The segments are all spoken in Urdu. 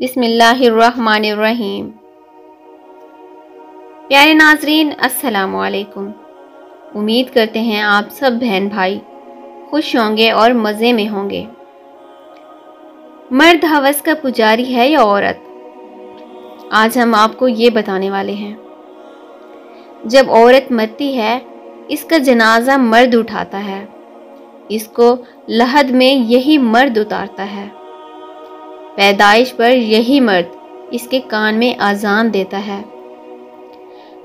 بسم اللہ الرحمن الرحیم۔ پیارے ناظرین، السلام علیکم۔ امید کرتے ہیں آپ سب بہن بھائی خوش ہوں گے اور مزے میں ہوں گے۔ مرد ہوس کا پجاری ہے یا عورت؟ آج ہم آپ کو یہ بتانے والے ہیں۔ جب عورت مرتی ہے، اس کا جنازہ مرد اٹھاتا ہے، اس کو لحد میں یہی مرد اتارتا ہے، پیدائش پر یہی مرد اس کے کان میں اذان دیتا ہے،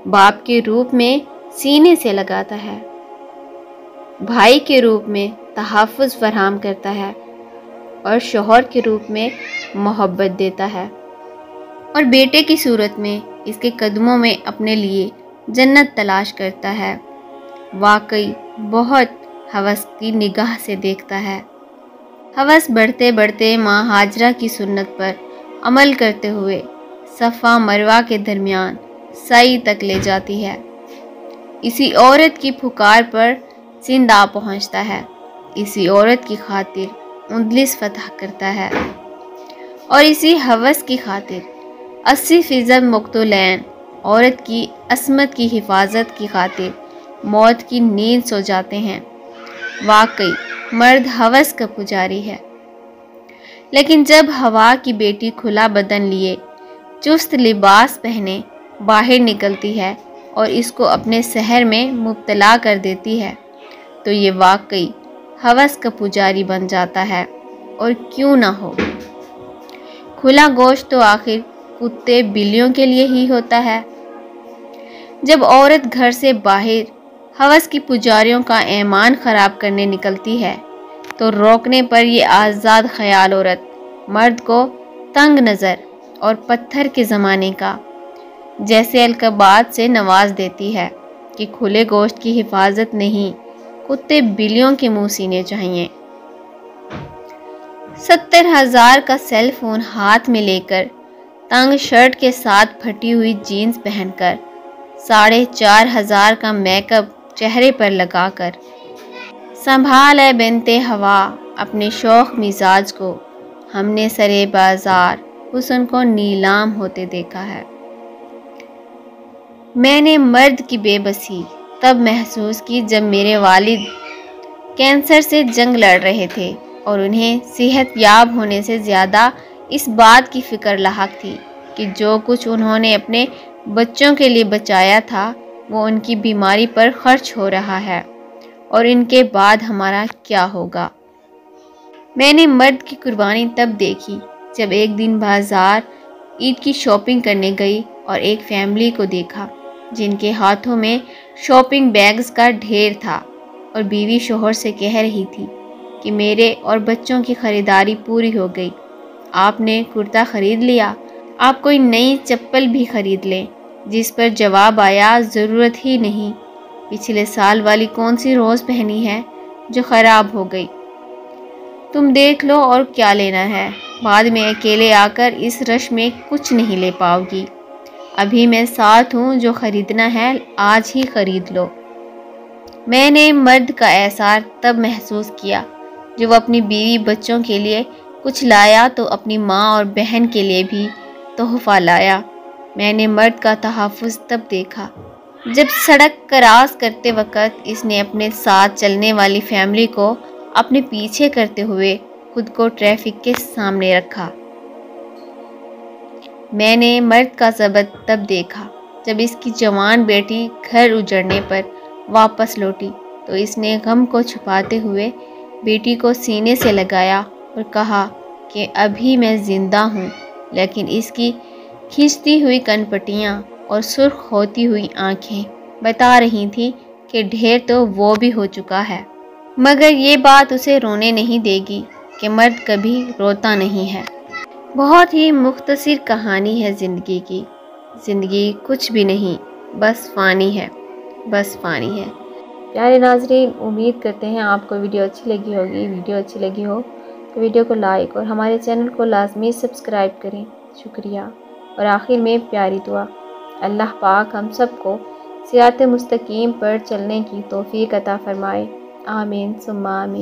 باپ کے روپ میں سینے سے لگاتا ہے، بھائی کے روپ میں تحفظ فراہم کرتا ہے اور شوہر کے روپ میں محبت دیتا ہے، اور بیٹے کی صورت میں اس کے قدموں میں اپنے لیے جنت تلاش کرتا ہے۔ واقعی بہت ہوس کی نگاہ سے دیکھتا ہے۔ ہوس بڑھتے بڑھتے ماں ہاجرہ کی سنت پر عمل کرتے ہوئے صفا مروہ کے درمیان سعی تک لے جاتی ہے۔ اسی عورت کی پکار پر سندھ آ پہنچتا ہے، اسی عورت کی خاطر اندلس فتح کرتا ہے، اور اسی ہوس کی خاطر 80% مقتولین عورت کی عصمت کی حفاظت کی خاطر موت کی نیند سو جاتے ہیں۔ واقعی مرد ہوس کا پجاری ہے۔ لیکن جب ہوا کی بیٹی کھلا بدن لیے، چست لباس پہنے باہر نکلتی ہے اور اس کو اپنے سحر میں مبتلا کر دیتی ہے، تو یہ واقعی ہوس کا پجاری بن جاتا ہے۔ اور کیوں نہ ہو، کھلا گوشت تو آخر کتے بلیوں کے لیے ہی ہوتا ہے۔ جب عورت گھر سے باہر ہوس کی پجاریوں کا ایمان خراب کرنے نکلتی ہے، تو روکنے پر یہ آزاد خیال عورت مرد کو تنگ نظر اور پتھر کے زمانے کا جیسے القابات سے نواز دیتی ہے کہ کھلے گوشت کی حفاظت نہیں، کتے بلیوں کے منہ سینے چاہیے۔ 70,000 کا سیل فون ہاتھ میں لے کر، تنگ شرٹ کے ساتھ پھٹی ہوئی جینز پہن کر، 4,500 کا میک اپ چہرے پر لگا کر، سنبھال اے بنتے ہوا اپنے شوخ مزاج کو، ہم نے سرے بازار حسن کو نیلام ہوتے دیکھا ہے۔ میں نے مرد کی بے بسی تب محسوس کی جب میرے والد کینسر سے جنگ لڑ رہے تھے اور انہیں صحت یاب ہونے سے زیادہ اس بات کی فکر لاحق تھی کہ جو کچھ انہوں نے اپنے بچوں کے لیے بچایا تھا وہ ان کی بیماری پر خرچ ہو رہا ہے، اور ان کے بعد ہمارا کیا ہوگا۔ میں نے مرد کی قربانی تب دیکھی جب ایک دن بازار عید کی شاپنگ کرنے گئی اور ایک فیملی کو دیکھا جن کے ہاتھوں میں شاپنگ بیگز کا ڈھیر تھا، اور بیوی شوہر سے کہہ رہی تھی کہ میرے اور بچوں کی خریداری پوری ہو گئی، آپ نے کرتا خرید لیا، آپ کوئی نئی چپل بھی خرید لیں، جس پر جواب آیا ضرورت ہی نہیں، پچھلے سال والی کون سی روز پہنی ہے جو خراب ہو گئی، تم دیکھ لو اور کیا لینا ہے، بعد میں اکیلے آ کر اس رش میں کچھ نہیں لے پاؤ گی، ابھی میں ساتھ ہوں، جو خریدنا ہے آج ہی خرید لو۔ میں نے مرد کا احساس تب محسوس کیا جو وہ اپنی بیوی بچوں کے لیے کچھ لایا تو اپنی ماں اور بہن کے لیے بھی تحفہ لایا۔ میں نے مرد کا تحفظ تب دیکھا جب سڑک کراس کرتے وقت اس نے اپنے ساتھ چلنے والی فیملی کو اپنے پیچھے کرتے ہوئے خود کو ٹریفک کے سامنے رکھا۔ میں نے مرد کا ضبط تب دیکھا جب اس کی جوان بیٹی گھر اجڑنے پر واپس لوٹی تو اس نے غم کو چھپاتے ہوئے بیٹی کو سینے سے لگایا اور کہا کہ ابھی میں زندہ ہوں، لیکن اس کی کھنچتی ہوئی کنپٹیاں اور سرخ ہوتی ہوئی آنکھیں بتا رہی تھیں کہ ڈھیر تو وہ بھی ہو چکا ہے، مگر یہ بات اسے رونے نہیں دے گی کہ مرد کبھی روتا نہیں ہے۔ بہت ہی مختصر کہانی ہے زندگی کی۔ زندگی کچھ بھی نہیں، بس فانی ہے، بس فانی ہے۔ پیارے ناظرین، امید کرتے ہیں آپ کو ویڈیو اچھی لگی ہوگی۔ ویڈیو اچھی لگی ہو تو ویڈیو کو لائک اور ہمارے چینل کو لازمی سبسکرائب کریں۔ شکریہ۔ اور آخر میں پیاری دعا، اللہ پاک ہم سب کو صراط مستقیم پر چلنے کی توفیق عطا فرمائے۔ آمین ثم آمین۔